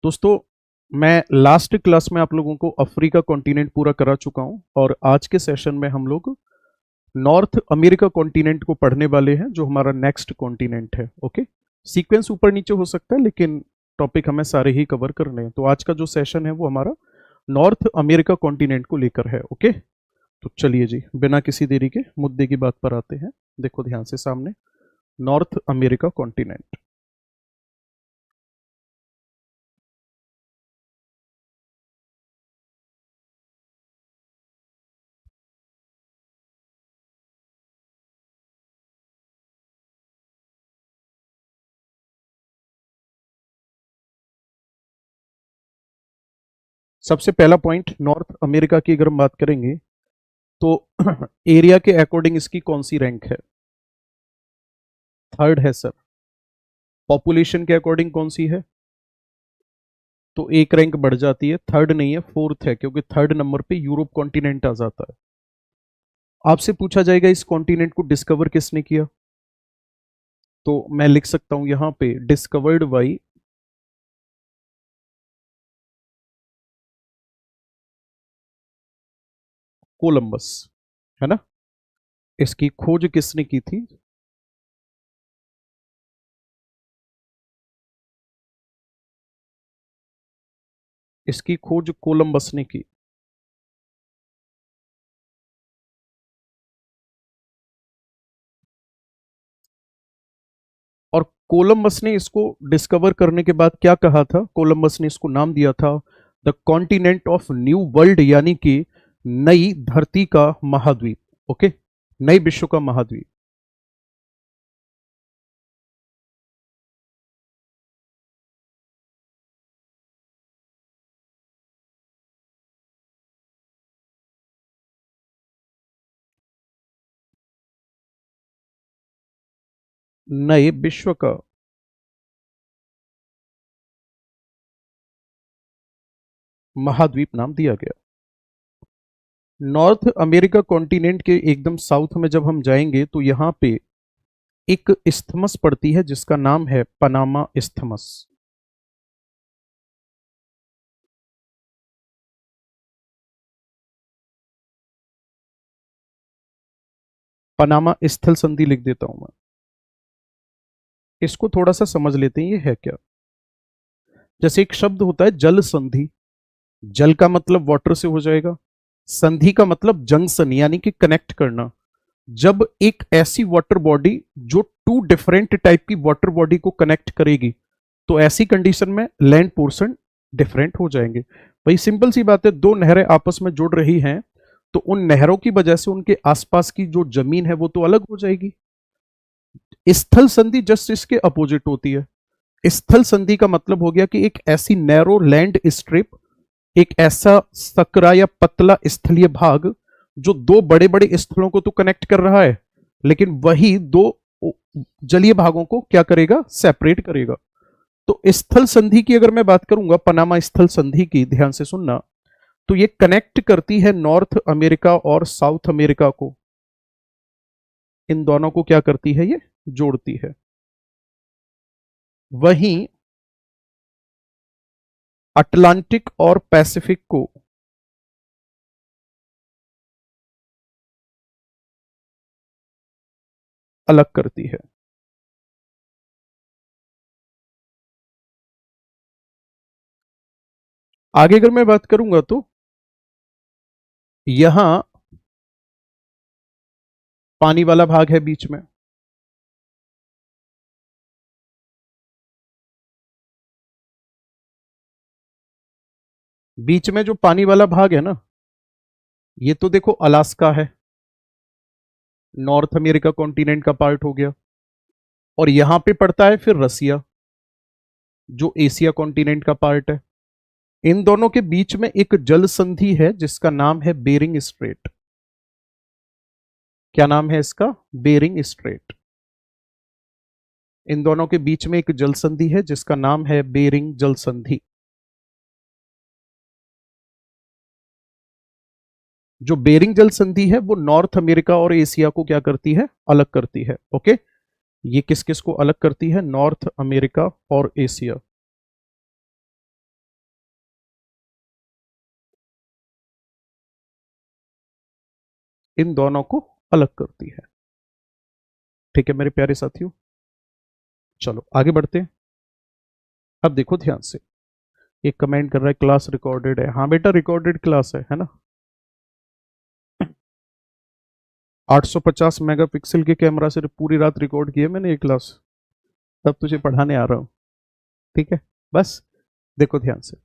दोस्तों, मैं last class में आप लोगों को अफ्रीका कॉन्टिनेंट पूरा करा चुका हूं और आज के सेशन में हम लोग नॉर्थ अमेरिका कॉन्टिनेंट को पढ़ने वाले हैं जो हमारा नेक्स्ट कॉन्टिनेंट है। ओके, सीक्वेंस ऊपर नीचे हो सकता है लेकिन टॉपिक हमें सारे ही कवर करने हैं। तो आज का जो सेशन है वो हमारा नॉर्थ अमेरिका कॉन्टिनेंट को लेकर है। ओके, तो चलिए जी, बिना किसी देरी के मुद्दे की बात पर आते हैं। देखो ध्यान से सामने, नॉर्थ अमेरिका कॉन्टिनेंट। सबसे पहला पॉइंट, नॉर्थ अमेरिका की अगर हम बात करेंगे तो एरिया के अकॉर्डिंग इसकी कौन सी रैंक है? थर्ड है सर। पॉपुलेशन के अकॉर्डिंग कौन सी है? तो एक रैंक बढ़ जाती है, थर्ड नहीं है, फोर्थ है, क्योंकि थर्ड नंबर पे यूरोप कॉन्टिनेंट आ जाता है। आपसे पूछा जाएगा इस कॉन्टिनेंट को डिस्कवर किसने किया, तो मैं लिख सकता हूं यहां पे डिस्कवर्ड बाई कोलंबस, है ना। इसकी खोज किसने की थी? इसकी खोज कोलंबस ने की। और कोलंबस ने इसको डिस्कवर करने के बाद क्या कहा था? कोलंबस ने इसको नाम दिया था the continent of new world, यानी कि नई धरती का महाद्वीप। ओके, नई विश्व का महाद्वीप। नए विश्व का महाद्वीप नाम दिया गया। नॉर्थ अमेरिका कॉन्टिनेंट के एकदम साउथ में जब हम जाएंगे तो यहां पे एक इस्थमस पड़ती है जिसका नाम है पनामा इस्थमस। पनामा स्थल संधि लिख देता हूं मैं। इसको थोड़ा सा समझ लेते हैं, ये है क्या। जैसे एक शब्द होता है जल संधि, जल का मतलब वाटर से हो जाएगा, संधि का मतलब जंक्शन यानी कि कनेक्ट करना। जब एक ऐसी वाटर बॉडी जो टू डिफरेंट टाइप की वाटर बॉडी को कनेक्ट करेगी तो ऐसी कंडीशन में लैंड पोर्शन डिफरेंट हो जाएंगे। भाई सिंपल सी बात है, दो नहरें आपस में जुड़ रही हैं तो उन नहरों की वजह से उनके आसपास की जो जमीन है वो तो अलग हो जाएगी। स्थल संधि जस्ट इसके अपोजिट होती है। स्थल संधि का मतलब हो गया कि एक ऐसी नैरो लैंड स्ट्रिप, एक ऐसा सकरा या पतला स्थलीय भाग जो दो बड़े बड़े स्थलों को तो कनेक्ट कर रहा है लेकिन वही दो जलीय भागों को क्या करेगा? सेपरेट करेगा। तो स्थल संधि की अगर मैं बात करूंगा, पनामा स्थल संधि की, ध्यान से सुनना, तो ये कनेक्ट करती है नॉर्थ अमेरिका और साउथ अमेरिका को। इन दोनों को क्या करती है? ये जोड़ती है। वहीं अटलांटिक और पैसिफिक को अलग करती है। आगे अगर मैं बात करूंगा तो यहां पानी वाला भाग है बीच में, बीच में जो पानी वाला भाग है ना, ये तो देखो अलास्का है, नॉर्थ अमेरिका कॉन्टिनेंट का पार्ट हो गया। और यहां पे पड़ता है फिर रसिया जो एशिया कॉन्टिनेंट का पार्ट है। इन दोनों के बीच में एक जल संधि है जिसका नाम है बेरिंग स्ट्रेट। क्या नाम है इसका? Bearing straight. इन दोनों के बीच में एक जल संधि है जिसका नाम है बेरिंग जल संधि। जो बेरिंग जल संधि है वो नॉर्थ अमेरिका और एशिया को क्या करती है? अलग करती है। ओके, ये किस किस को अलग करती है? नॉर्थ अमेरिका और एशिया। इन दोनों को अलग करती है। ठीक है मेरे प्यारे साथियों, चलो आगे बढ़ते हैं। अब देखो ध्यान से, एक कमेंट कर रहा है क्लास रिकॉर्डेड है। हाँ बेटा रिकॉर्डेड क्लास है ना। 850 मेगापिक्सल के कैमरा से पूरी रात रिकॉर्ड किया मैंने ये क्लास, तब तुझे पढ़ाने आ रहा हूं। ठीक है, बस देखो ध्यान से,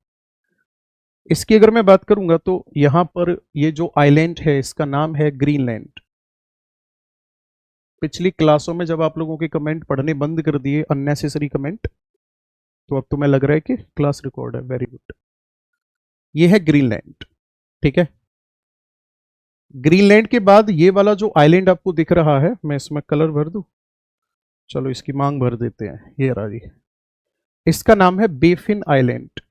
इसकी अगर मैं बात करूंगा तो यहां पर ये जो आइलैंड है इसका नाम है ग्रीनलैंड। पिछली क्लासों में जब आप लोगों के कमेंट पढ़ने बंद कर दिए, अननेसेसरी कमेंट, तो अब तुम्हें लग रहा है कि क्लास रिकॉर्ड है। वेरी गुड, ये है ग्रीनलैंड। ठीक है, ग्रीनलैंड के बाद ये वाला जो आइलैंड आपको दिख रहा है, मैं इसमें कलर भर दूं, चलो इसकी मांग भर देते हैं, ये रहा जी। इसका नाम है बेफिन आइलैंड।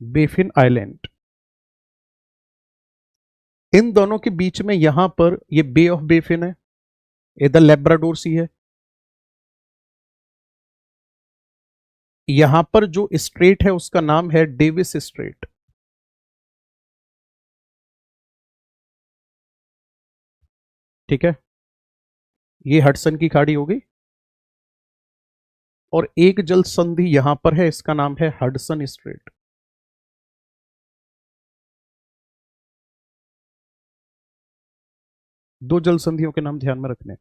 बेफिन आइलैंड, इन दोनों के बीच में यहां पर ये बे ऑफ बेफिन है, इधर लेब्राडोर सी है। यहां पर जो स्ट्रेट है उसका नाम है डेविस स्ट्रेट। ठीक है, ये हडसन की खाड़ी हो गई, और एक जल संधि यहां पर है, इसका नाम है हडसन स्ट्रेट। दो जल संधियों के नाम ध्यान में रखने,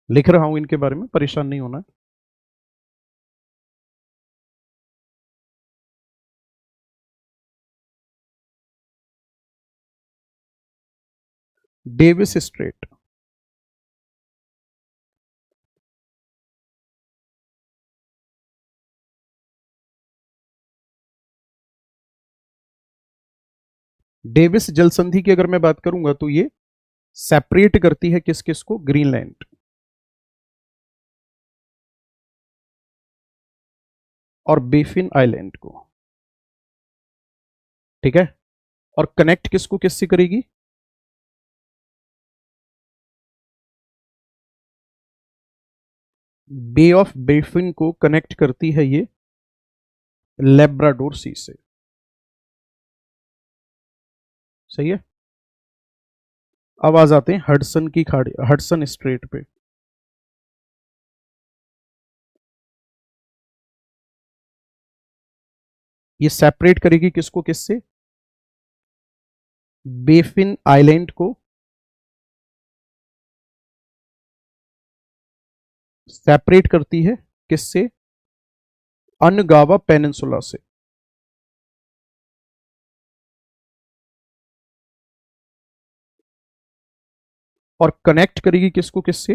लिख रहा हूं इनके बारे में, परेशान नहीं होना। डेविस स्ट्रेट, डेविस जल संधि की अगर मैं बात करूंगा तो ये सेपरेट करती है किस किस को, ग्रीनलैंड और बेफिन आइलैंड को। ठीक है, और कनेक्ट किसको किससे करेगी, बे ऑफ बेफिन को कनेक्ट करती है ये लेब्राडोर सी से। सही है, अब आ जाते हैं हडसन की खाड़ी, हडसन स्ट्रेट पे। ये सेपरेट करेगी किसको किससे, बेफिन आइलैंड को सेपरेट करती है किससे, अनगावा पेनिनसुला से। और कनेक्ट करेगी किसको किससे,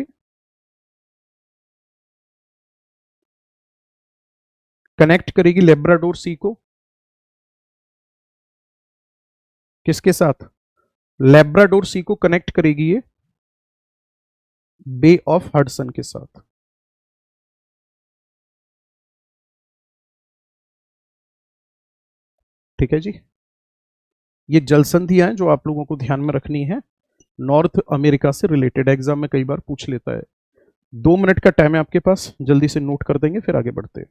कनेक्ट करेगी लेब्राडोर सी को किसके साथ, लेब्राडोर सी को कनेक्ट करेगी ये बे ऑफ हडसन के साथ। ठीक है जी, ये जल संधियां हैं जो आप लोगों को ध्यान में रखनी है, नॉर्थ अमेरिका से रिलेटेड, एग्जाम में कई बार पूछ लेता है। 2 मिनट का टाइम है आपके पास, जल्दी से नोट कर देंगे फिर आगे बढ़ते हैं।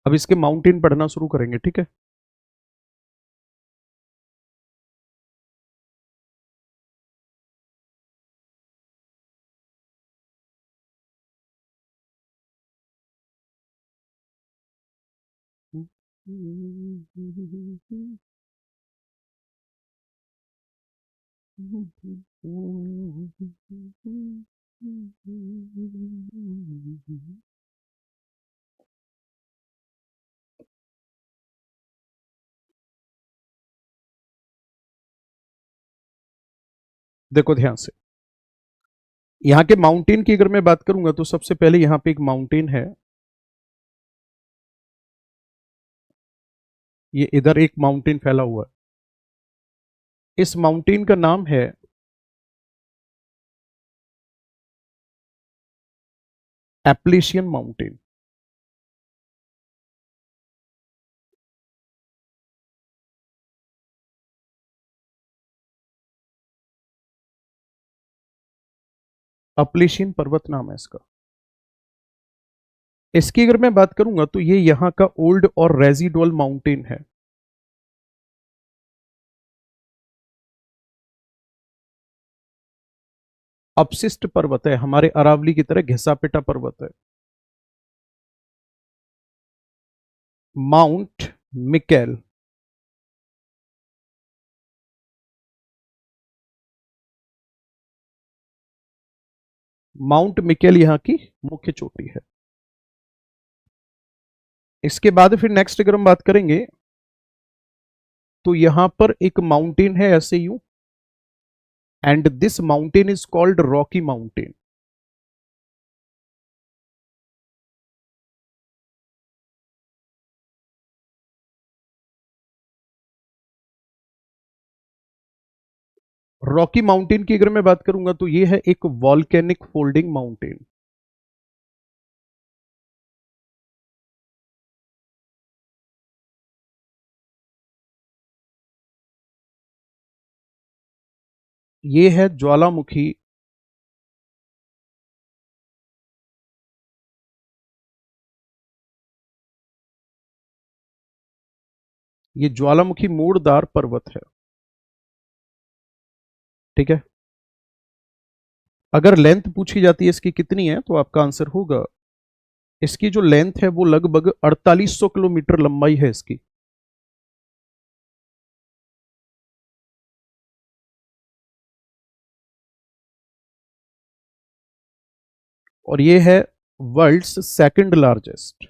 अब इसके माउंटेन पढ़ना शुरू करेंगे। ठीक है, देखो ध्यान से, यहां के माउंटेन की अगर मैं बात करूंगा तो सबसे पहले यहां पे एक माउंटेन है, ये इधर एक माउंटेन फैला हुआ है, इस माउंटेन का नाम है एप्लेशियन माउंटेन। अपलेशियन पर्वत नाम है इसका। इसकी अगर मैं बात करूंगा तो ये यहां का ओल्ड और रेजिडुअल माउंटेन है। अपशिष्ट पर्वत है, हमारे अरावली की तरह घिसा पिटा पर्वत है। माउंट मिकेल, माउंट मिकेल यहां की मुख्य चोटी है। इसके बाद फिर नेक्स्ट अगर हम बात करेंगे तो यहां पर एक माउंटेन है ऐसे you, and this mountain is called Rocky mountain. Rocky mountain की अगर मैं बात करूंगा तो ये है एक वॉल्केनिक फोल्डिंग माउंटेन। ये है ज्वालामुखी, ये ज्वालामुखी मोड़दार पर्वत है। ठीक है, अगर लेंथ पूछी जाती है इसकी कितनी है तो आपका आंसर होगा, इसकी जो लेंथ है वो लगभग 4800 किलोमीटर लंबाई है इसकी। और ये है world's second largest,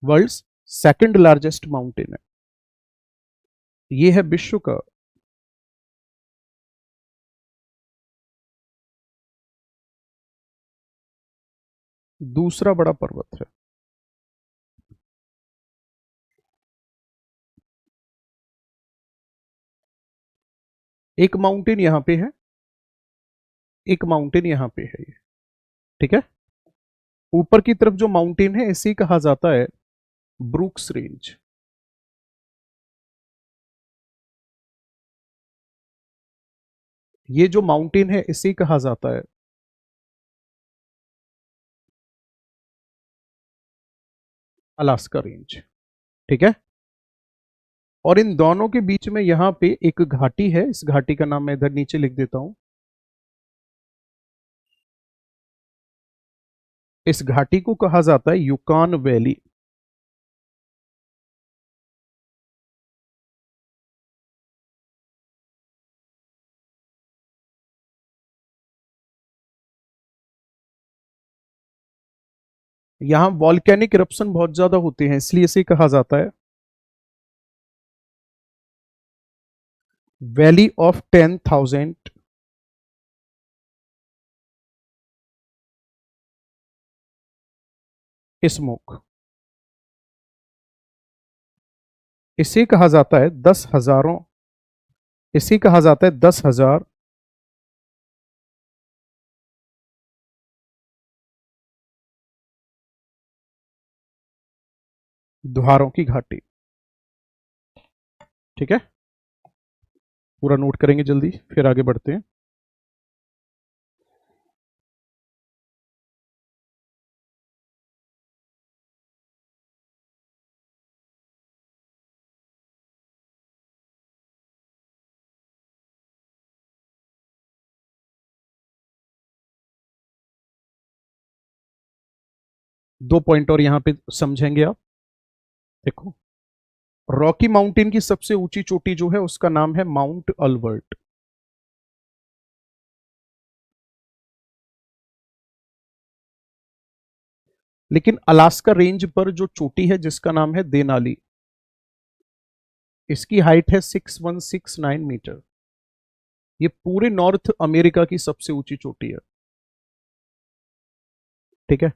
world's second largest mountain है। ये है विश्व का दूसरा बड़ा पर्वत है। एक माउंटेन यहां पे है, एक माउंटेन यहां पे है ये। ठीक है, ऊपर की तरफ जो माउंटेन है इसे कहा जाता है ब्रूक्स रेंज। ये जो माउंटेन है इसे कहा जाता है अलास्का रेंज। ठीक है, और इन दोनों के बीच में यहां पे एक घाटी है, इस घाटी का नाम मैं इधर नीचे लिख देता हूं। इस घाटी को कहा जाता है युकान वैली। यहां वॉल्केनिक इरप्शन बहुत ज्यादा होते हैं इसलिए इसे कहा जाता है वैली ऑफ 10,000 स्मोक। इसे कहा जाता है 10,000, इसे कहा जाता है 10,000 द्वारों की घाटी। ठीक है, पूरा नोट करेंगे जल्दी फिर आगे बढ़ते हैं। दो पॉइंट और यहां पे समझेंगे आप। देखो, रॉकी माउंटेन की सबसे ऊंची चोटी जो है उसका नाम है माउंट अल्बर्ट। लेकिन अलास्का रेंज पर जो चोटी है जिसका नाम है देनाली, इसकी हाइट है 6169 मीटर। ये पूरे नॉर्थ अमेरिका की सबसे ऊंची चोटी है। ठीक है,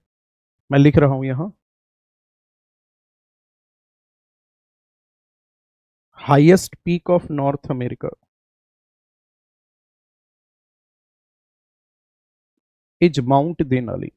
मैं लिख रहा हूं यहां, highest peak of north America is mount Denali.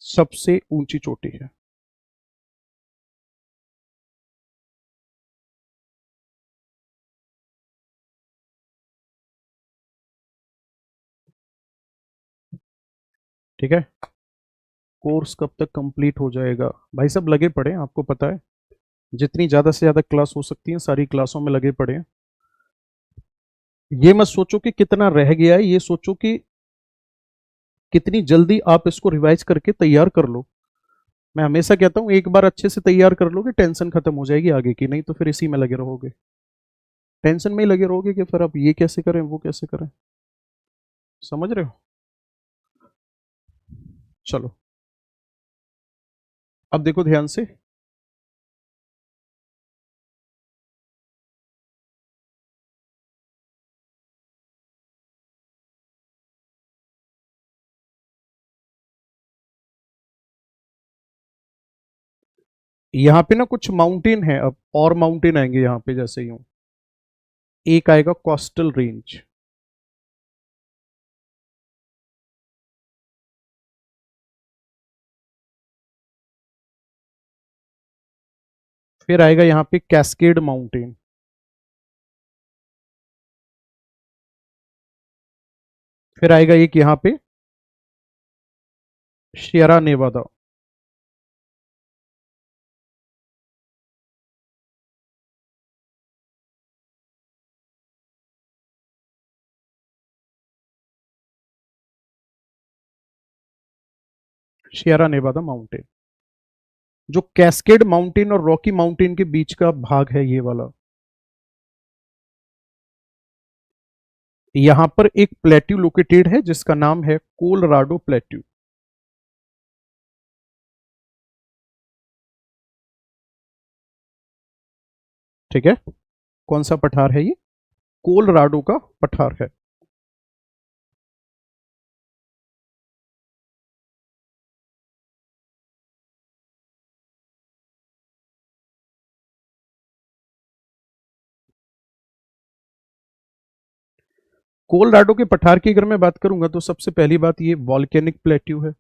सबसे ऊंची चोटी है। ठीक है, कोर्स कब तक कंप्लीट हो जाएगा? भाई सब लगे पड़े हैं, आपको पता है जितनी ज्यादा से ज्यादा क्लास हो सकती है सारी क्लासों में लगे पड़े हैं। ये मत सोचो कि कितना रह गया है, ये सोचो कि कितनी जल्दी आप इसको रिवाइज करके तैयार कर लो। मैं हमेशा कहता हूं एक बार अच्छे से तैयार कर लोगे टेंशन खत्म हो जाएगी आगे की, नहीं तो फिर इसी में लगे रहोगे, टेंशन में ही लगे रहोगे कि फिर आप ये कैसे करें वो कैसे करें। समझ रहे हो? चलो, अब देखो ध्यान से। यहाँ पे ना कुछ माउंटेन है, अब और माउंटेन आएंगे यहाँ पे, जैसे यूं एक आएगा कोस्टल रेंज, फिर आएगा यहाँ पे कैस्केड माउंटेन, फिर आएगा एक यहाँ पे शेरा नेवादा, शेरा नेवादा माउंटेन, जो कैस्केड माउंटेन और रॉकी माउंटेन के बीच का भाग है ये वाला। यहां पर एक प्लेट्यू लोकेटेड है जिसका नाम है कोलोराडो प्लेट्यू। ठीक है, कौन सा पठार है ये? कोलोराडो का पठार है। कोलोराडो के पठार की अगर मैं बात करूंगा तो सबसे पहली बात ये वॉल्केनिक प्लेट्यू है।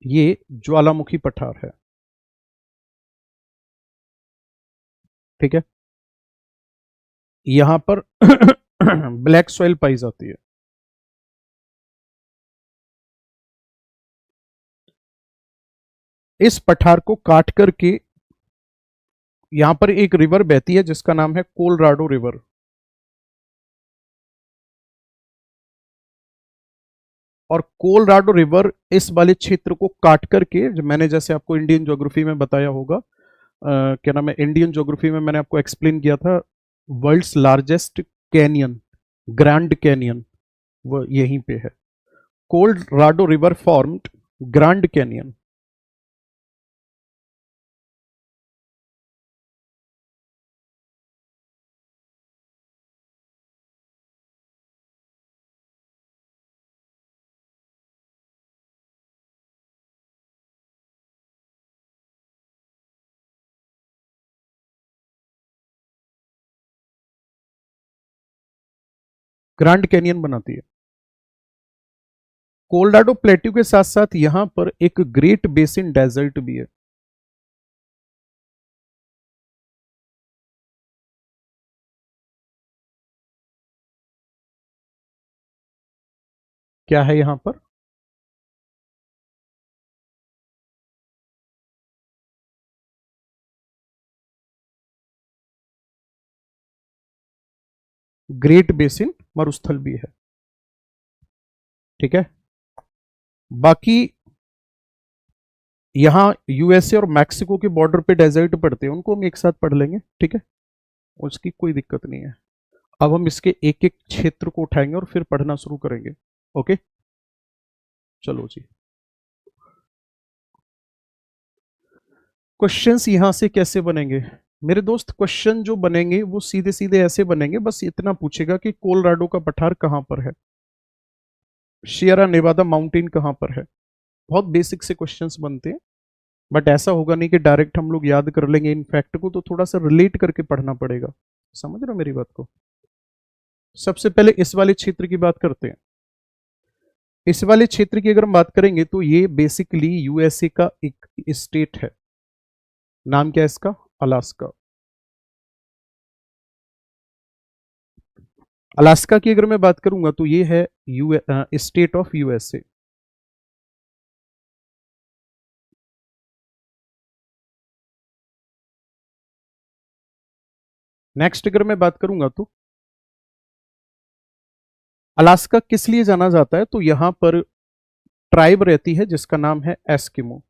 ये ज्वालामुखी पठार है। ठीक है, यहां पर ब्लैक सॉइल पाई जाती है। इस पठार को काट करके यहां पर एक रिवर बहती है जिसका नाम है कोलोराडो रिवर। और कोलोराडो रिवर इस वाले क्षेत्र को काट करके, जो मैंने जैसे आपको इंडियन ज्योग्राफी में बताया होगा, क्या नाम है, इंडियन ज्योग्राफी में मैंने आपको एक्सप्लेन किया था, world's largest canyon, Grand Canyon, वो यहीं पे है। Colorado river formed Grand Canyon. Grand Canyon बनाती है। कोलोराडो प्लेट्यू के साथ साथ यहां पर एक ग्रेट बेसिन डेजर्ट भी है। क्या है यहां पर? ग्रेट बेसिन मरुस्थल भी है। ठीक है, बाकी यहां यूएसए और मैक्सिको के बॉर्डर पे डेजर्ट पड़ते हैं, उनको हम एक साथ पढ़ लेंगे। ठीक है, उसकी कोई दिक्कत नहीं है। अब हम इसके एक एक क्षेत्र को उठाएंगे और फिर पढ़ना शुरू करेंगे। ओके, चलो जी। क्वेश्चंस यहां से कैसे बनेंगे मेरे दोस्त? क्वेश्चन जो बनेंगे वो सीधे सीधे ऐसे बनेंगे, बस इतना पूछेगा कि कोलोराडो का पठार कहां पर है, शियरा नेवादा माउंटेन कहां पर है। बहुत बेसिक से क्वेश्चंस बनते हैं, बट ऐसा होगा नहीं कि डायरेक्ट हम लोग याद कर लेंगे इन फैक्ट को, तो थोड़ा सा रिलेट करके पढ़ना पड़ेगा। समझ रहे हो मेरी बात को? सबसे पहले इस वाले क्षेत्र की बात करते हैं। इस वाले क्षेत्र की अगर हम बात करेंगे तो ये बेसिकली यूएसए का एक स्टेट है। नाम क्या है इसका? अलास्का। अलास्का की अगर मैं बात करूंगा तो ये है स्टेट ऑफ यूएसए। नेक्स्ट अगर मैं बात करूंगा तो अलास्का किस लिए जाना जाता है, तो यहां पर ट्राइब रहती है जिसका नाम है एस्किमो।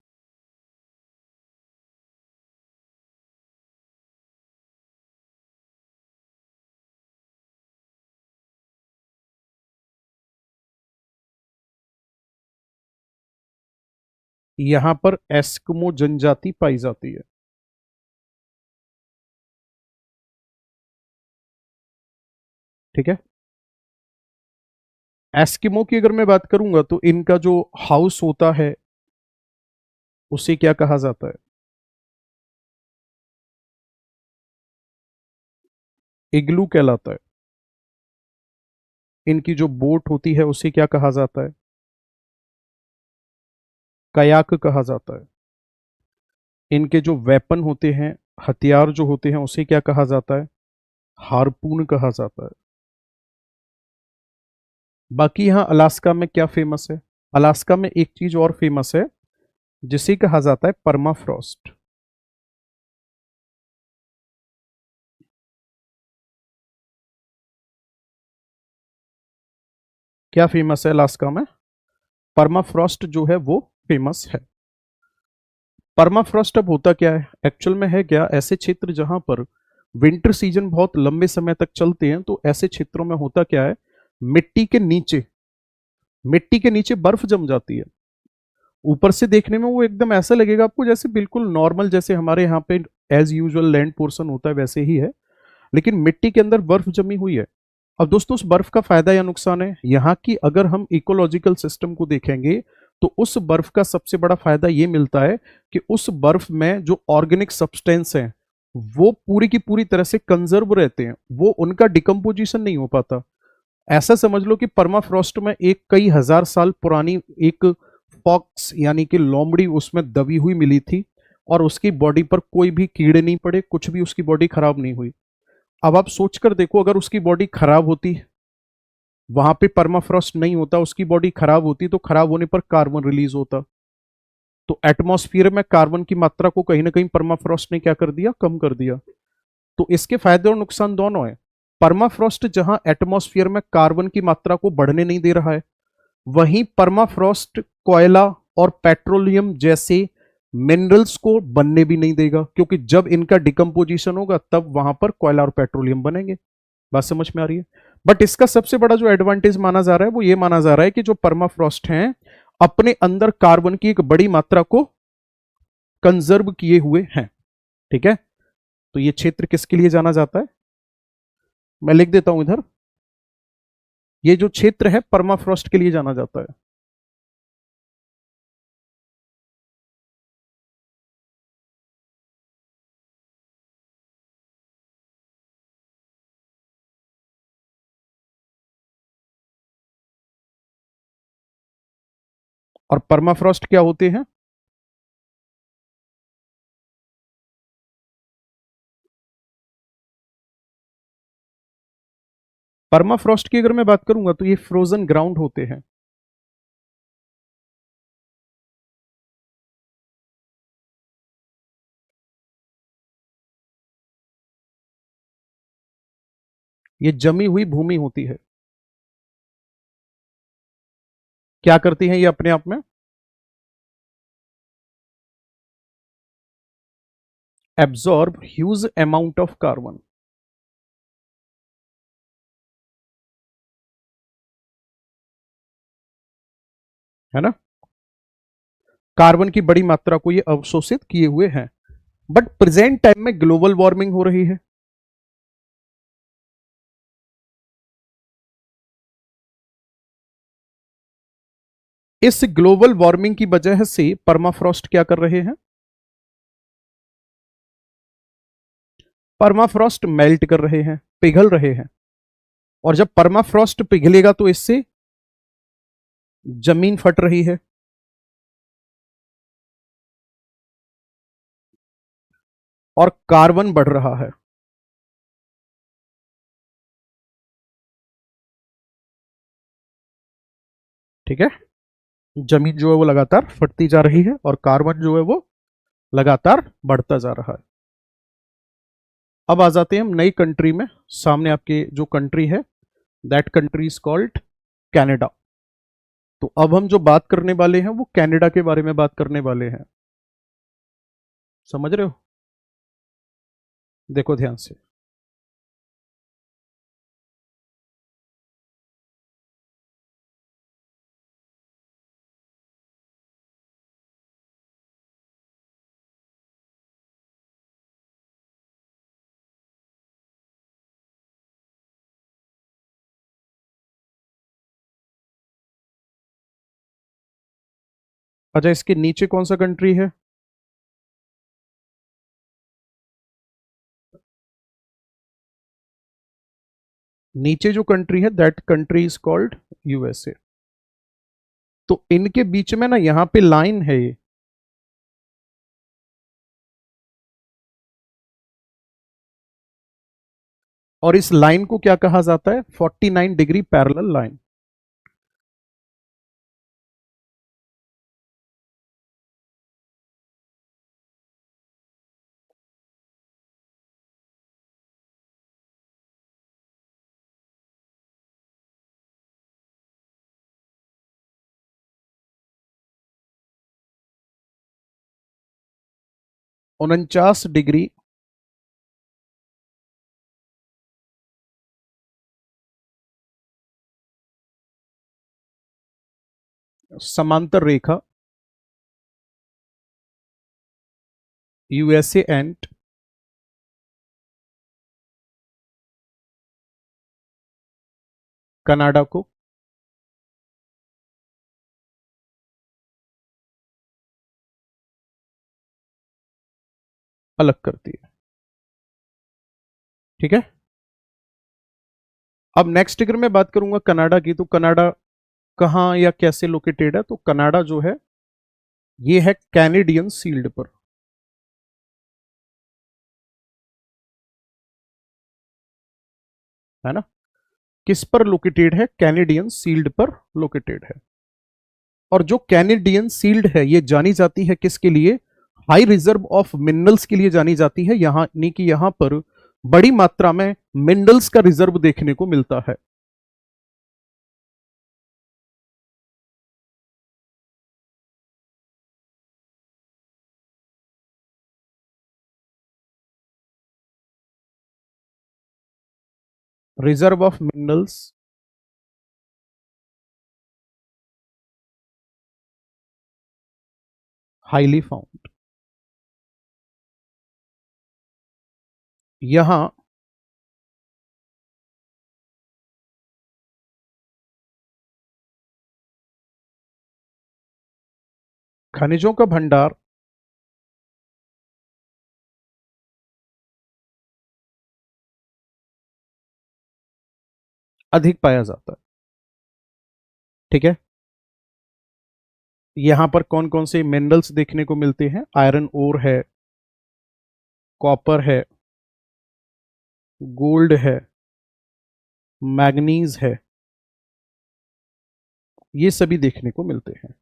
यहां पर एस्किमो जनजाति पाई जाती है। ठीक है, एस्किमो की अगर मैं बात करूंगा तो इनका जो हाउस होता है उसे क्या कहा जाता है? इग्लू कहलाता है। इनकी जो बोट होती है उसे क्या कहा जाता है? कयाक कहा जाता है। इनके जो वेपन होते हैं, हथियार जो होते हैं, उसे क्या कहा जाता है? हारपून कहा जाता है। बाकी यहां अलास्का में क्या फेमस है? अलास्का में एक चीज और फेमस है जिसे कहा जाता है परमाफ्रॉस्ट। क्या फेमस है अलास्का में? परमाफ्रॉस्ट जो है वो फेमस है। परमाफ्रॉस्ट अब होता क्या है एक्चुअल में? है क्या ऐसे क्षेत्र जहां पर विंटर सीजन बहुत लंबे समय तक चलते हैं, तो ऐसे क्षेत्रों में होता क्या है, मिट्टी के नीचे, मिट्टी के नीचे बर्फ जम जाती है। ऊपर से देखने में वो एकदम ऐसा लगेगा आपको जैसे बिल्कुल नॉर्मल, जैसे हमारे यहाँ पे एज यूजुअल लैंड पोर्शन होता है वैसे ही है, लेकिन मिट्टी के अंदर बर्फ जमी हुई है। अब दोस्तों उस बर्फ का फायदा या नुकसान है यहाँ की, अगर हम इकोलॉजिकल सिस्टम को देखेंगे तो उस बर्फ का सबसे बड़ा फायदा ये मिलता है कि उस बर्फ में जो ऑर्गेनिक सब्सटेंस है वो पूरी की पूरी तरह से कंजर्व रहते हैं, वो उनका डिकम्पोजिशन नहीं हो पाता। ऐसा समझ लो कि परमाफ्रॉस्ट में एक कई हजार साल पुरानी एक फॉक्स यानी कि लोमड़ी उसमें दबी हुई मिली थी, और उसकी बॉडी पर कोई भी कीड़े नहीं पड़े, कुछ भी उसकी बॉडी खराब नहीं हुई। अब आप सोचकर देखो, अगर उसकी बॉडी खराब होती, वहां पे परमाफ्रॉस्ट नहीं होता, उसकी बॉडी खराब होती, तो खराब होने पर कार्बन रिलीज होता। तो एटमॉस्फेयर में कार्बन की मात्रा को कहीं ना कहीं परमाफ्रॉस्ट ने क्या कर दिया? कम कर दिया। तो इसके फायदे और नुकसान दोनों है। परमाफ्रॉस्ट जहां एटमॉस्फेयर में कार्बन की मात्रा को बढ़ने नहीं दे रहा है, वहीं परमाफ्रॉस्ट कोयला और पेट्रोलियम जैसे मिनरल्स को बनने भी नहीं देगा, क्योंकि जब इनका डिकम्पोजिशन होगा तब वहां पर कोयला और पेट्रोलियम बनेंगे। बात समझ में आ रही है? बट इसका सबसे बड़ा जो एडवांटेज माना जा रहा है वो ये माना जा रहा है कि जो परमाफ्रॉस्ट हैं अपने अंदर कार्बन की एक बड़ी मात्रा को कंजर्व किए हुए हैं। ठीक है, तो ये क्षेत्र किसके लिए जाना जाता है? मैं लिख देता हूं इधर, ये जो क्षेत्र है परमाफ्रॉस्ट के लिए जाना जाता है। और परमाफ्रॉस्ट क्या होते हैं? परमाफ्रॉस्ट की अगर मैं बात करूंगा तो ये फ्रोजन ग्राउंड होते हैं। ये जमी हुई भूमि होती है। क्या करती है ये अपने आप में? Absorb huge amount of carbon, है ना। कार्बन की बड़ी मात्रा को ये अवशोषित किए हुए हैं। बट प्रेजेंट टाइम में ग्लोबल वार्मिंग हो रही है। इस ग्लोबल वार्मिंग की वजह से परमाफ्रॉस्ट क्या कर रहे हैं? परमाफ्रॉस्ट मेल्ट कर रहे हैं, पिघल रहे हैं। और जब परमाफ्रॉस्ट पिघलेगा तो इससे जमीन फट रही है, और कार्बन बढ़ रहा है। ठीक है, जमीन जो है वो लगातार फटती जा रही है और कार्बन जो है वो लगातार बढ़ता जा रहा है। अब आ जाते हैं हम नई कंट्री में। सामने आपके जो कंट्री है, that country is called Canada. तो अब हम जो बात करने वाले हैं वो कनाडा के बारे में बात करने वाले हैं। समझ रहे हो? देखो ध्यान से। अच्छा, इसके नीचे कौन सा कंट्री है? नीचे जो कंट्री है that country is called USA. तो इनके बीच में ना यहां पे लाइन है ये, और इस लाइन को क्या कहा जाता है? 49 डिग्री पैरेलल लाइन। उनचास डिग्री समांतर रेखा यूएसए एंड कनाडा को अलग करती है। ठीक है, अब नेक्स्ट अगर मैं बात करूंगा कनाडा की, तो कनाडा कहां या कैसे लोकेटेड है? तो कनाडा जो है ये है कैनेडियन सील्ड पर, है ना। किस पर लोकेटेड है? कैनेडियन सील्ड पर लोकेटेड है। और जो कैनेडियन सील्ड है ये जानी जाती है किसके लिए? हाई रिजर्व ऑफ मिनरल्स के लिए जानी जाती है। यानी कि यहां पर बड़ी मात्रा में मिनरल्स का रिजर्व देखने को मिलता है। Reserve of minerals highly found. यहां खनिजों का भंडार अधिक पाया जाता है। ठीक है, यहां पर कौन कौन से मिनरल्स देखने को मिलते हैं? आयरन ओर है, कॉपर है, गोल्ड है, मैग्नीज है, ये सभी देखने को मिलते हैं।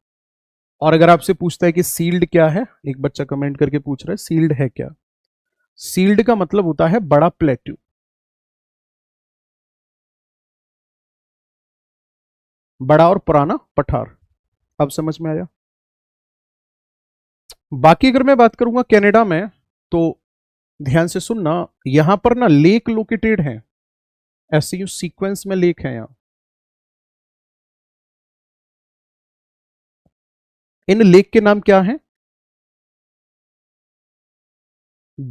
और अगर आपसे पूछता है कि सील्ड क्या है, एक बच्चा कमेंट करके पूछ रहा है सील्ड है क्या? सील्ड का मतलब होता है बड़ा प्लेट्यू। बड़ा और पुराना पठार। अब समझ में आया। बाकी अगर मैं बात करूंगा कनाडा में, तो ध्यान से सुनना, यहां पर ना लेक लोकेटेड है, ऐसे यूं सीक्वेंस में लेक है यहां। इन लेक के नाम क्या है?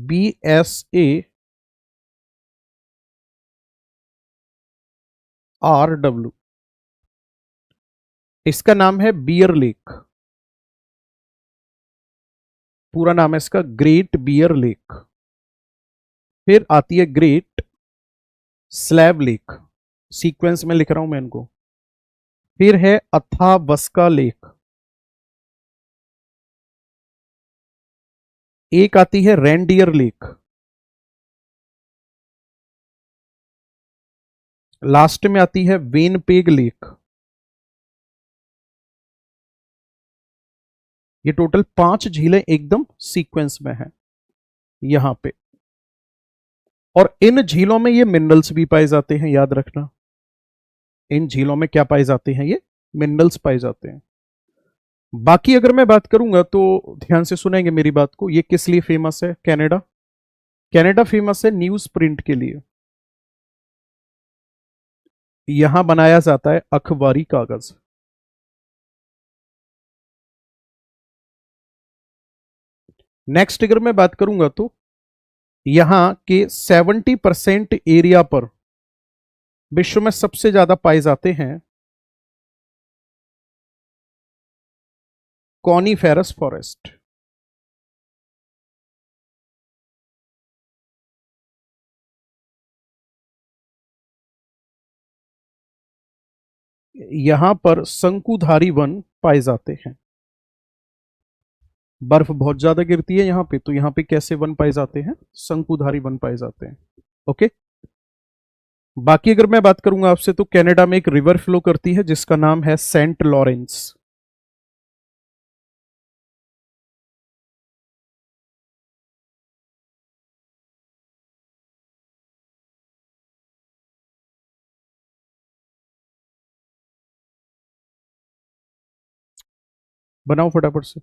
BSARW, इसका नाम है बियर लेक। पूरा नाम है इसका ग्रेट बियर लेक। फिर आती है ग्रेट स्लैब लेक, सीक्वेंस में लिख रहा हूं मैं इनको। फिर है अथाबस्का लेक। एक आती है रेंडियर लेक। लास्ट में आती है वेनपेग लेक। ये टोटल 5 झीलें एकदम सीक्वेंस में है यहां पे। और इन झीलों में ये मिनरल्स भी पाए जाते हैं, याद रखना। इन झीलों में क्या पाए जाते हैं? ये मिनरल्स पाए जाते हैं। बाकी अगर मैं बात करूंगा तो ध्यान से सुनेंगे मेरी बात को। ये किस लिए फेमस है कनाडा? कनाडा फेमस है न्यूज प्रिंट के लिए। यहां बनाया जाता है अखबारी कागज। नेक्स्ट अगर मैं बात करूंगा तो यहां के 70% एरिया पर विश्व में सबसे ज्यादा पाए जाते हैं कॉनीफेरस फॉरेस्ट। यहां पर शंकुधारी वन पाए जाते हैं। बर्फ बहुत ज्यादा गिरती है यहां पे, तो यहां पे कैसे वन पाए जाते हैं? शंकुधारी वन पाए जाते हैं। ओके। बाकी अगर मैं बात करूंगा आपसे, तो कनाडा में एक रिवर फ्लो करती है जिसका नाम है सेंट लॉरेंस। बनाओ फटाफट से।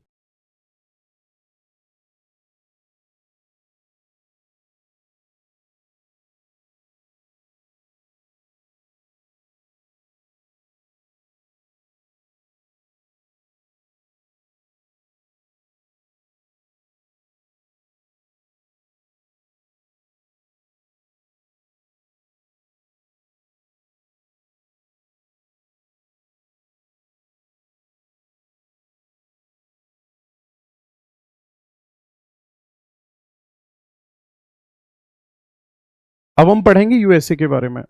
अब हम पढ़ेंगे यूएसए के बारे में।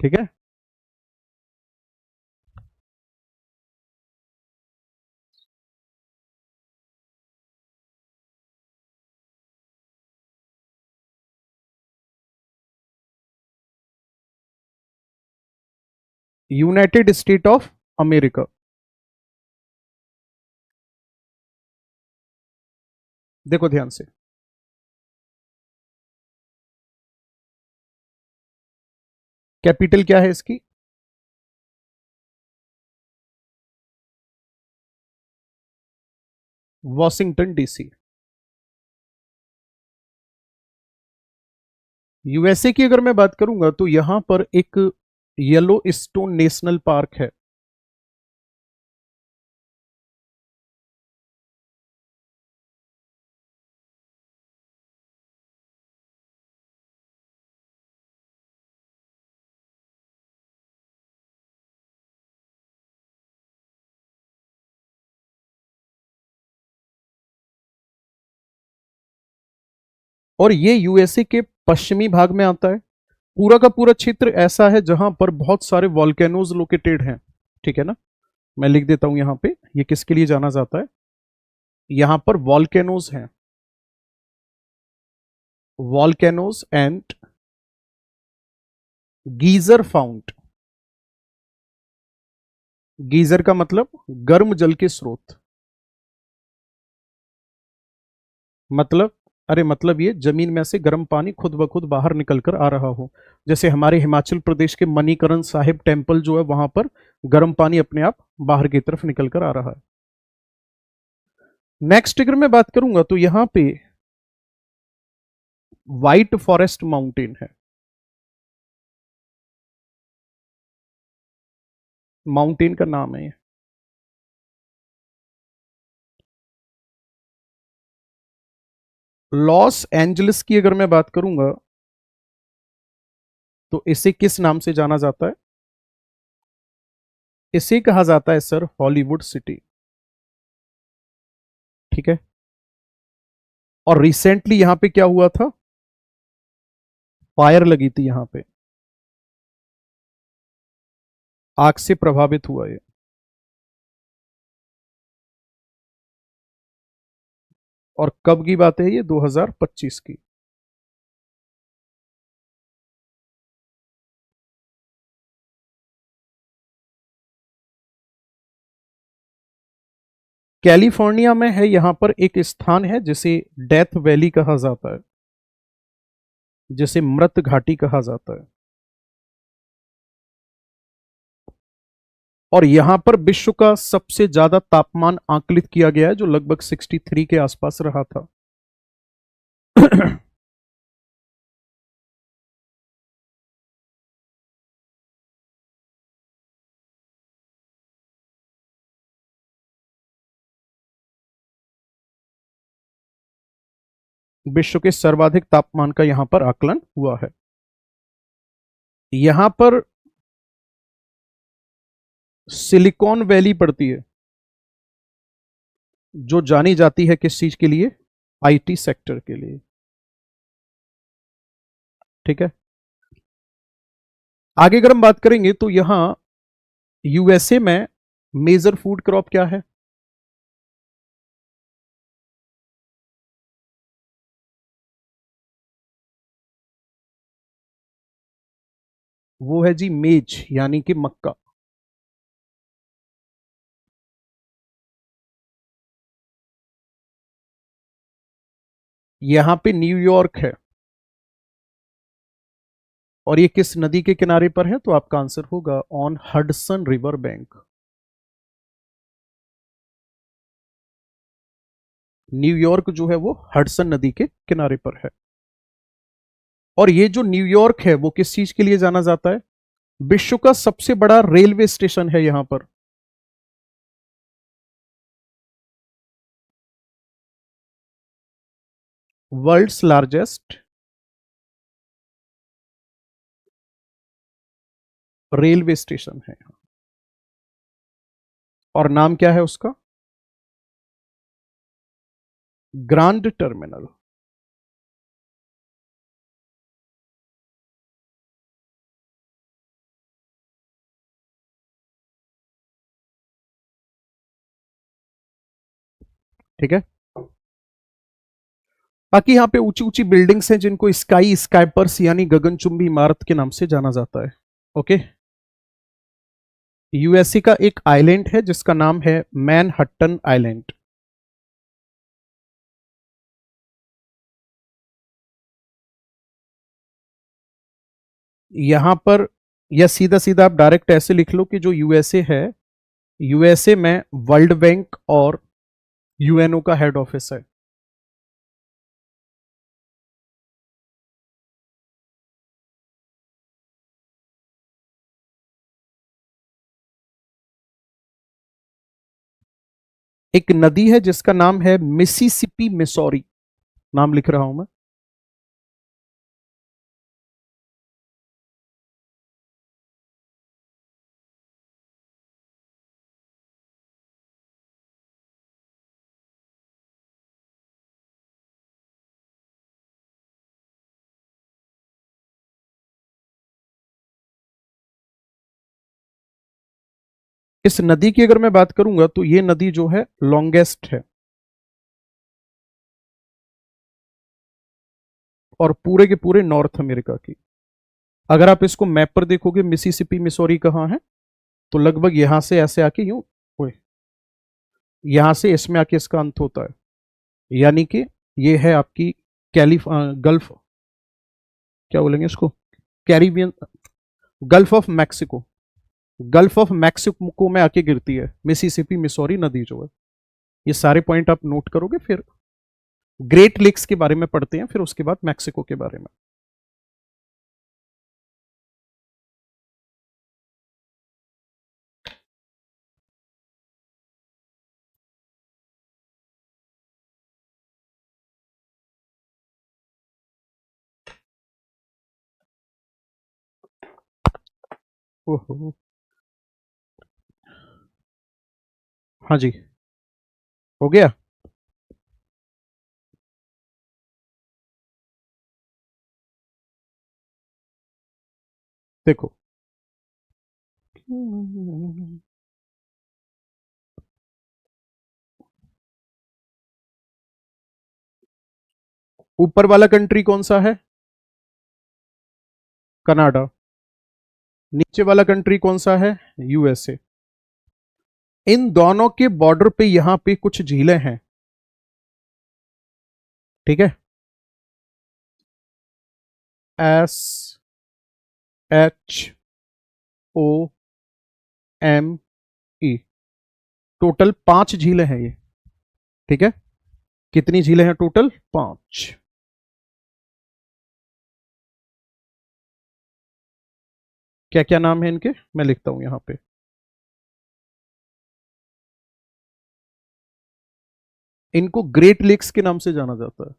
ठीक है। United state of America. देखो ध्यान से, कैपिटल क्या है इसकी? Washington DC. यूएसए की अगर मैं बात करूंगा तो यहां पर एक येलो स्टोन नेशनल पार्क है। और ये यूएसए के पश्चिमी भाग में आता है। पूरा का पूरा क्षेत्र ऐसा है जहां पर बहुत सारे वॉल्केनोज लोकेटेड हैं। ठीक है ना? मैं लिख देता हूं यहां पे, ये किसके लिए जाना जाता है। यहां पर वॉल्केनोज हैं, volcanoes and geyser fount. Geyser का मतलब गर्म जल के स्रोत, मतलब अरे मतलब ये जमीन में से गर्म पानी खुद ब खुद बाहर निकल कर आ रहा हो, जैसे हमारे हिमाचल प्रदेश के मणिकरण साहिब टेम्पल जो है वहां पर गर्म पानी अपने आप बाहर की तरफ निकल कर आ रहा है। नेक्स्ट अगर मैं बात करूंगा तो यहां पे व्हाइट फॉरेस्ट माउंटेन है। माउंटेन का नाम है ये। लॉस एंजलिस की अगर मैं बात करूंगा तो इसे किस नाम से जाना जाता है? इसे कहा जाता है सर हॉलीवुड सिटी। ठीक है। और रिसेंटली यहां पे क्या हुआ था? फायर लगी थी यहां पे, आग से प्रभावित हुआ ये। और कब की बात है ये? 2025 की। कैलिफोर्निया में है, यहां पर एक स्थान है जिसे डेथ वैली कहा जाता है, जिसे मृत घाटी कहा जाता है। और यहां पर विश्व का सबसे ज्यादा तापमान आंकलित किया गया है, जो लगभग 63 के आसपास रहा था। विश्व के सर्वाधिक तापमान का यहां पर आकलन हुआ है। यहां पर सिलिकॉन वैली पड़ती है, जो जानी जाती है किस चीज के लिए? आईटी सेक्टर के लिए। ठीक है। आगे अगर हम बात करेंगे तो यहां यूएसए में मेजर फूड क्रॉप क्या है? वो है जी मेज, यानी कि मक्का। यहां पे न्यूयॉर्क है, और ये किस नदी के किनारे पर है? तो आपका आंसर होगा on Hudson river bank. New York जो है वो हडसन नदी के किनारे पर है। और ये जो न्यूयॉर्क है वो किस चीज के लिए जाना जाता है? विश्व का सबसे बड़ा रेलवे स्टेशन है यहां पर। वर्ल्ड्स लार्जेस्ट रेलवे स्टेशन है। और नाम क्या है उसका? Grand terminal. ठीक है। बाकी यहाँ पे ऊंची ऊंची बिल्डिंग्स हैं जिनको स्काई स्काइपर्स यानी गगनचुंबी इमारत के नाम से जाना जाता है। ओके। यूएसए का एक आइलैंड है जिसका नाम है मैनहट्टन आइलैंड। यहां पर, या सीधा सीधा आप डायरेक्ट ऐसे लिख लो कि जो यूएसए है, यूएसए में वर्ल्ड बैंक और यूएनओ का हेड ऑफिस है। एक नदी है जिसका नाम है मिसिसिपी मिसौरी, नाम लिख रहा हूं मैं। इस नदी की अगर मैं बात करूंगा तो ये नदी जो है लॉन्गेस्ट है, और पूरे के पूरे नॉर्थ अमेरिका की। अगर आप इसको मैप पर देखोगे मिसिसिपी मिसौरी कहाँ है, तो लगभग यहां से ऐसे आके यूं, ओए, यहां से इसमें आके इसका अंत होता है। यानी कि ये है आपकी गल्फ, क्या बोलेंगे इसको, Caribbean, gulf of Mexico, gulf of Mexico में आके गिरती है मिसिसिपी मिसौरी नदी जो है। ये सारे पॉइंट आप नोट करोगे, फिर ग्रेट लेक्स के बारे में पढ़ते हैं, फिर उसके बाद मैक्सिको के बारे में। ओहो, हाँ जी, हो गया। देखो, ऊपर वाला कंट्री कौन सा है, कनाडा। नीचे वाला कंट्री कौन सा है, यूएसए। इन दोनों के बॉर्डर पे यहां पे कुछ झीलें हैं, ठीक है। S H O M E, total 5 झीलें हैं ये, ठीक है। कितनी झीलें हैं टोटल, 5। क्या क्या नाम है इनके, मैं लिखता हूं यहां पे। इनको ग्रेट लेक्स के नाम से जाना जाता है।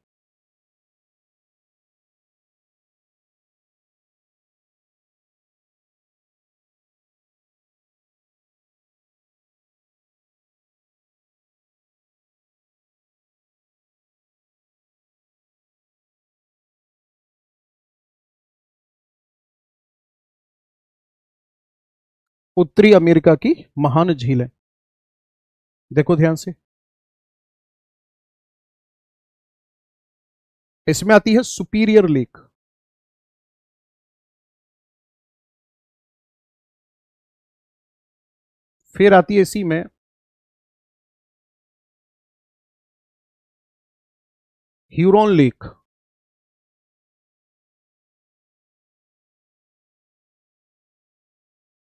उत्तरी अमेरिका की महान झीलें, देखो ध्यान से, इसमें आती है सुपीरियर लेक, फिर आती है इसी में Huron lake,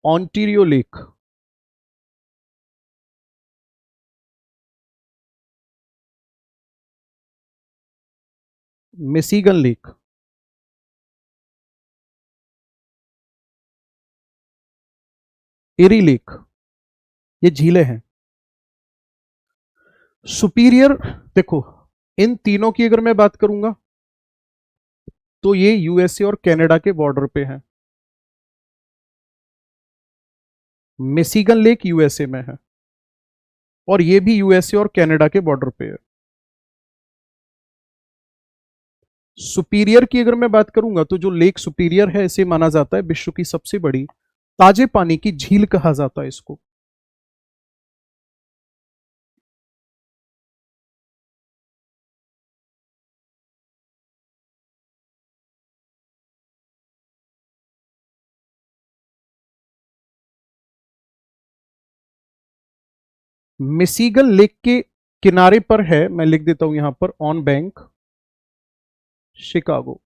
Ontario lake, Michigan lake, Erie lake, ये झीलें हैं। सुपीरियर, देखो, इन तीनों की अगर मैं बात करूंगा तो ये यूएसए और कनाडा के बॉर्डर पे है। मिशिगन लेक यूएसए में है, और ये भी यूएसए और कनाडा के बॉर्डर पे है। सुपीरियर की अगर मैं बात करूंगा तो जो लेक सुपीरियर है, इसे माना जाता है विश्व की सबसे बड़ी ताजे पानी की झील कहा जाता है इसको। मिशिगन लेक के किनारे पर है, मैं लिख देता हूं यहां पर, ऑन बैंक शिकागो।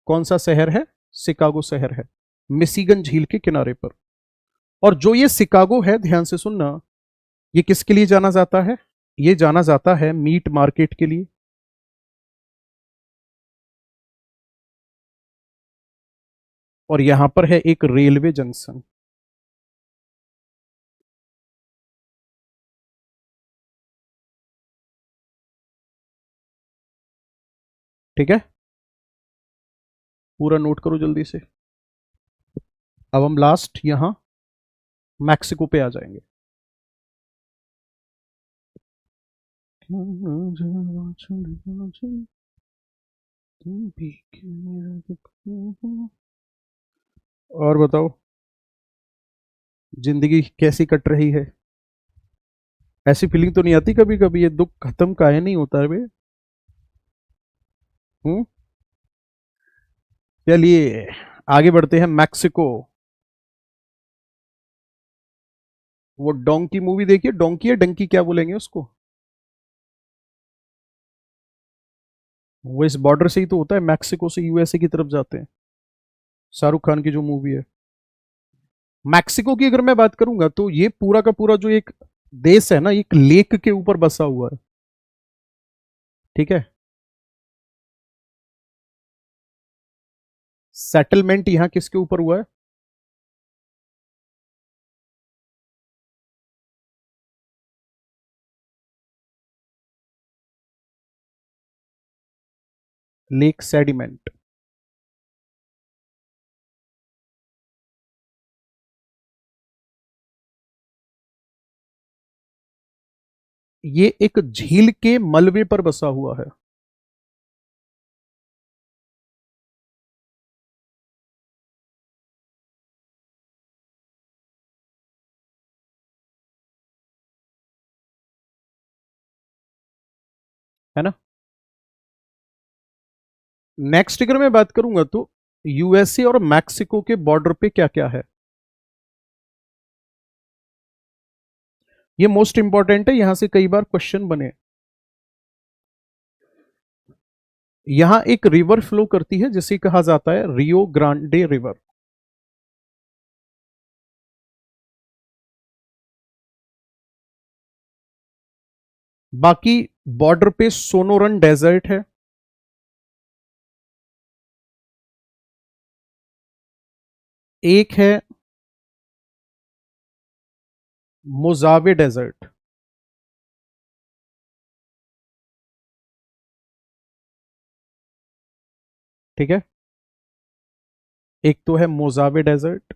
कौन सा शहर है, शिकागो शहर है, मिशिगन झील के किनारे पर। और जो ये शिकागो है, ध्यान से सुनना, ये किसके लिए जाना जाता है, ये जाना जाता है मीट मार्केट के लिए, और यहां पर है एक रेलवे जंक्शन, ठीक है। पूरा नोट करो जल्दी से। अब हम लास्ट यहां मैक्सिको पे आ जाएंगे। और बताओ, जिंदगी कैसी कट रही है, ऐसी फीलिंग तो नहीं आती कभी कभी ये दुख खत्म काहे नहीं होता है बे। हम्म, चलिए आगे बढ़ते हैं। मैक्सिको, वो डोंकी मूवी देखिए, डोंकी है डंकी क्या बोलेंगे उसको, वो इस बॉर्डर से ही तो होता है, मैक्सिको से यूएसए की तरफ जाते हैं, शाहरुख खान की जो मूवी है। मैक्सिको की अगर मैं बात करूंगा तो ये पूरा का पूरा जो एक देश है ना, एक लेक के ऊपर बसा हुआ है, ठीक है। सेटलमेंट यहां किसके ऊपर हुआ है? Lake sediment. ये एक झील के मलबे पर बसा हुआ है। है ना। नेक्स्ट अगर मैं बात करूंगा तो यूएसए और मैक्सिको के बॉर्डर पे क्या क्या है, ये मोस्ट इंपॉर्टेंट है, यहां से कई बार क्वेश्चन बने। यहां एक रिवर फ्लो करती है जिसे कहा जाता है रियो ग्रांडे रिवर। बाकी बॉर्डर पे सोनोरन डेजर्ट है, एक है मोजावे डेजर्ट, ठीक है। एक तो है मोजावे डेजर्ट,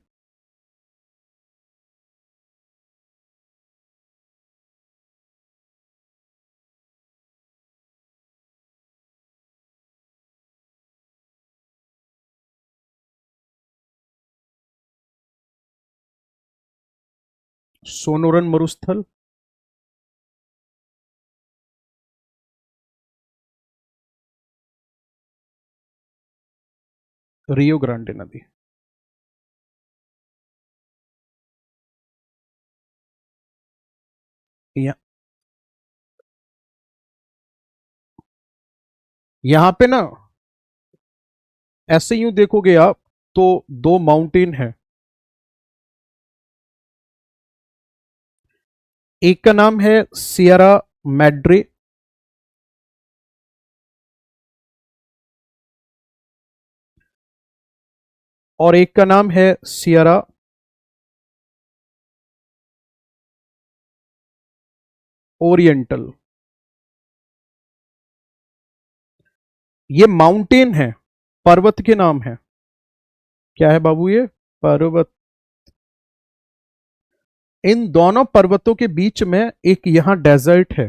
सोनोरन मरुस्थल, रियो ग्रांडे नदी। यह, यहां पे ना ऐसे यूं देखोगे आप तो दो माउंटेन है, एक का नाम है सियरा मैड्रे, और एक का नाम है सियरा ओरिएंटल। ये माउंटेन है, पर्वत के नाम है। क्या है बाबू ये? पर्वत। इन दोनों पर्वतों के बीच में एक यहां डेजर्ट है,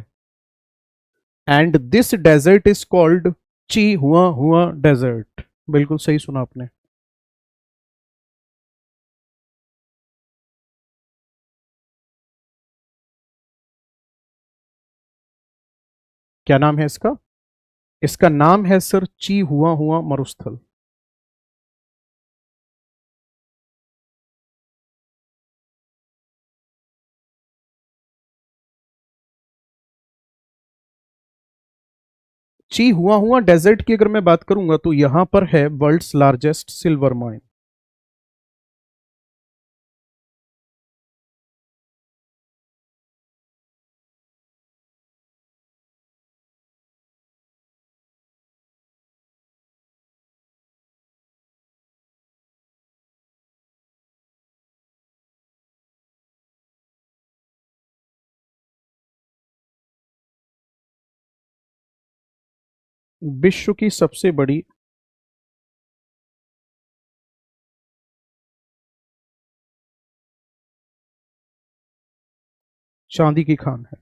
and this desert is called ची हुआ हुआ डेजर्ट। बिल्कुल सही सुना आपने। क्या नाम है इसका? इसका नाम है सर ची हुआ हुआ मरुस्थल। ची हुआ डेजर्ट की अगर मैं बात करूंगा तो यहां पर है वर्ल्ड्स लार्जेस्ट सिल्वर माइन। विश्व की सबसे बड़ी चांदी की खान है,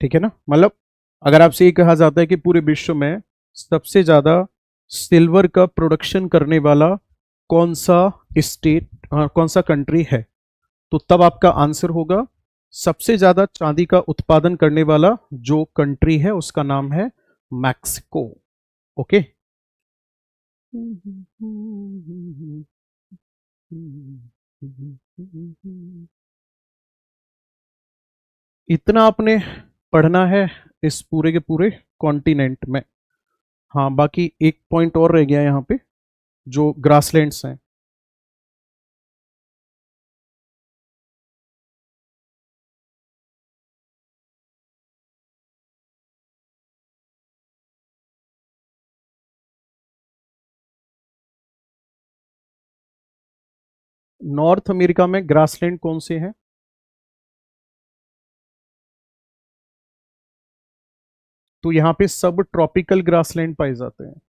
ठीक है ना। मतलब अगर आपसे ये कहा जाता है कि पूरे विश्व में सबसे ज्यादा सिल्वर का प्रोडक्शन करने वाला कौन सा स्टेट, कौन सा कंट्री है, तो तब आपका आंसर होगा सबसे ज्यादा चांदी का उत्पादन करने वाला जो कंट्री है उसका नाम है मैक्सिको। ओके। इतना आपने पढ़ना है इस पूरे के पूरे कॉन्टिनेंट में। हाँ, बाकी एक पॉइंट और रह गया यहाँ पे, जो ग्रासलैंड्स हैं। नॉर्थ अमेरिका में ग्रासलैंड कौन से हैं? तो यहाँ पे सब ट्रॉपिकल ग्रासलैंड पाए जाते हैं।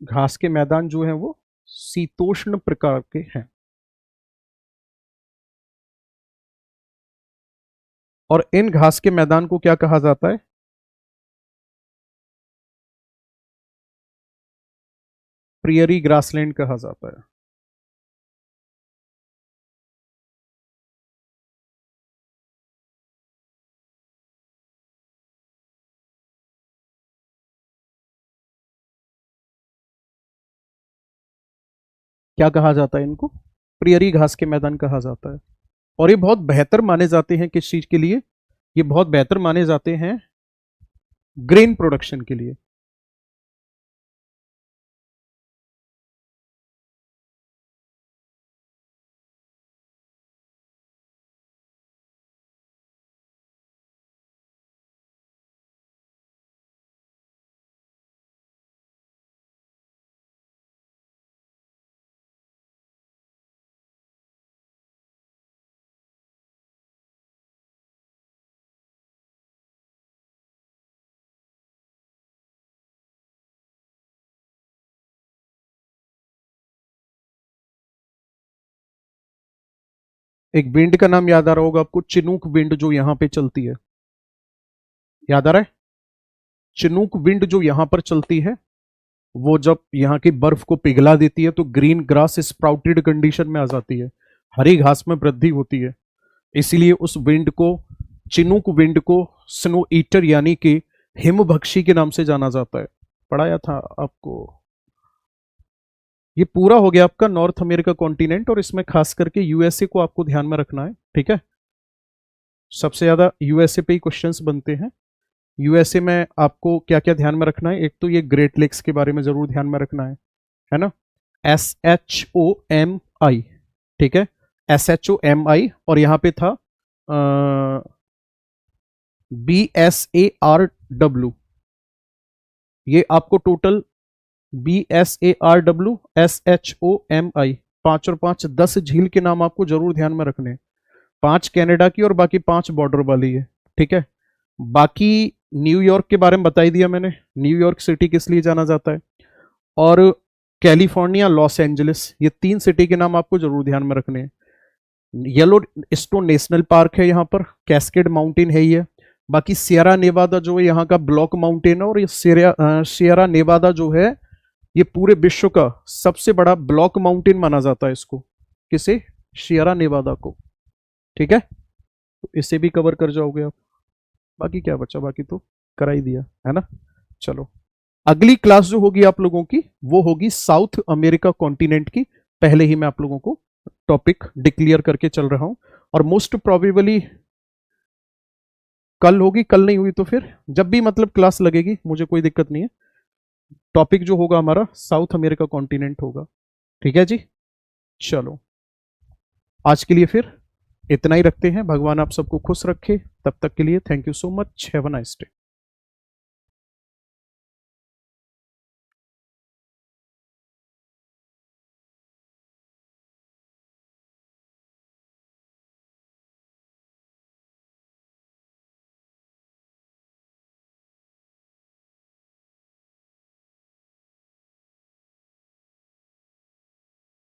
घास के मैदान जो हैं वो शीतोष्ण प्रकार के हैं। और इन घास के मैदान को क्या कहा जाता है? प्रियरी ग्रासलैंड कहा जाता है। क्या कहा जाता है इनको? प्रियरी घास के मैदान कहा जाता है। और ये बहुत बेहतर माने जाते हैं किस चीज के लिए? ये बहुत बेहतर माने जाते हैं ग्रेन प्रोडक्शन के लिए। एक विंड का नाम याद आ रहा होगा आपको, चिनूक विंड, जो यहां पे चलती है। याद आ रहा है? चिनूक विंड जो यहां पर चलती है, वो जब यहाँ की बर्फ को पिघला देती है तो ग्रीन ग्रास स्प्राउटेड कंडीशन में आ जाती है, हरी घास में वृद्धि होती है। इसीलिए उस विंड को, चिनूक विंड को, स्नो ईटर यानी कि हिमभक्षी के नाम से जाना जाता है। पढ़ाया था आपको। ये पूरा हो गया आपका नॉर्थ अमेरिका कॉन्टिनेंट, और इसमें खास करके यूएसए को आपको ध्यान में रखना है, ठीक है? सबसे ज्यादा यूएसए पे ही क्वेश्चंस बनते हैं। यूएसए में आपको क्या क्या ध्यान में रखना है? एक तो ये ग्रेट लेक्स के बारे में जरूर ध्यान में रखना है ना? SHOMI, ठीक है? SHOMI, और यहां पे था BSARW। ये आपको टोटल BSARW SHOMI, 5 और 5 10 झील के नाम आपको जरूर ध्यान में रखने हैं। 5 कनाडा की और बाकी 5 बॉर्डर वाली है, ठीक है? बाकी न्यूयॉर्क के बारे में बता ही दिया मैंने, न्यूयॉर्क सिटी किस लिए जाना जाता है। और कैलिफोर्निया, लॉस एंजलिस, ये 3 सिटी के नाम आपको जरूर ध्यान में रखने हैं। येलो स्टोन नेशनल पार्क है यहाँ पर, कैस्केड माउंटेन है ये। बाकी सियरा नेवादा जो है यहाँ का ब्लॉक माउंटेन है, और ये सियरा नेवादा जो है ये पूरे विश्व का सबसे बड़ा ब्लॉक माउंटेन माना जाता है इसको। किसे? सियरा नेवादा को, ठीक है? तो इसे भी कवर कर जाओगे आप। बाकी क्या बचा? बाकी तो करा ही दिया है ना। चलो, अगली क्लास जो होगी आप लोगों की, वो होगी साउथ अमेरिका कॉन्टिनेंट की। पहले ही मैं आप लोगों को टॉपिक डिक्लेयर करके चल रहा हूं, और मोस्ट प्रोबेबली कल होगी। कल नहीं हुई तो फिर जब भी मतलब क्लास लगेगी, मुझे कोई दिक्कत नहीं है। टॉपिक जो होगा हमारा साउथ अमेरिका कॉन्टिनेंट होगा, ठीक है जी? चलो, आज के लिए फिर इतना ही रखते हैं। भगवान आप सबको खुश रखे। तब तक के लिए thank you so much. Have a nice day.